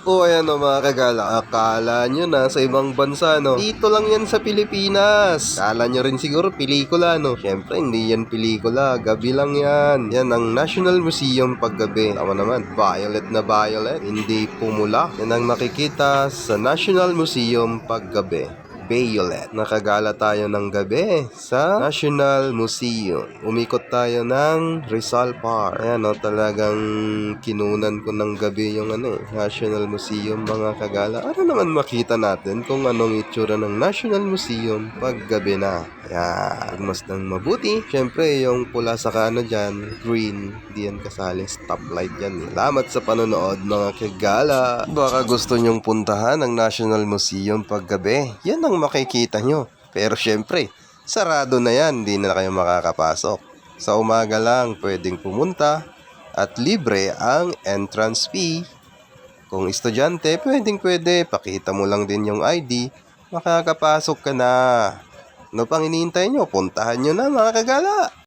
O ayan o mga kagala, akala nyo na sa ibang bansa no, dito lang yan sa Pilipinas. Akala nyo rin siguro pelikula no. Syempre hindi yan pelikula, gabi lang yan. Yan ang National Museum paggabi. Tama naman, violet na violet, hindi pumula. Yan ang nakikita sa National Museum paggabi. Violet. Nakagala tayo ng gabi sa National Museum. Umikot tayo ng Rizal Park. Ayan o, talagang kinunan ko ng gabi yung National Museum mga kagala. Para naman makita natin kung anong itsura ng National Museum pag gabi na. Ayan, mas nang mabuti. Siyempre, yung pula sa dyan, green, di yan kasali. Stoplight yan. Salamat sa panonood mga kagala. Baka gusto nyong puntahan ang National Museum pag gabi. Yan ang makikita nyo. Pero syempre, sarado na yan. Hindi na kayo makakapasok. Sa umaga lang pwedeng pumunta at libre ang entrance fee. Kung estudyante, pwede. Pakita mo lang din yung ID. Makakapasok ka na. Ano pang iniintay nyo? Puntahan nyo na mga kagala.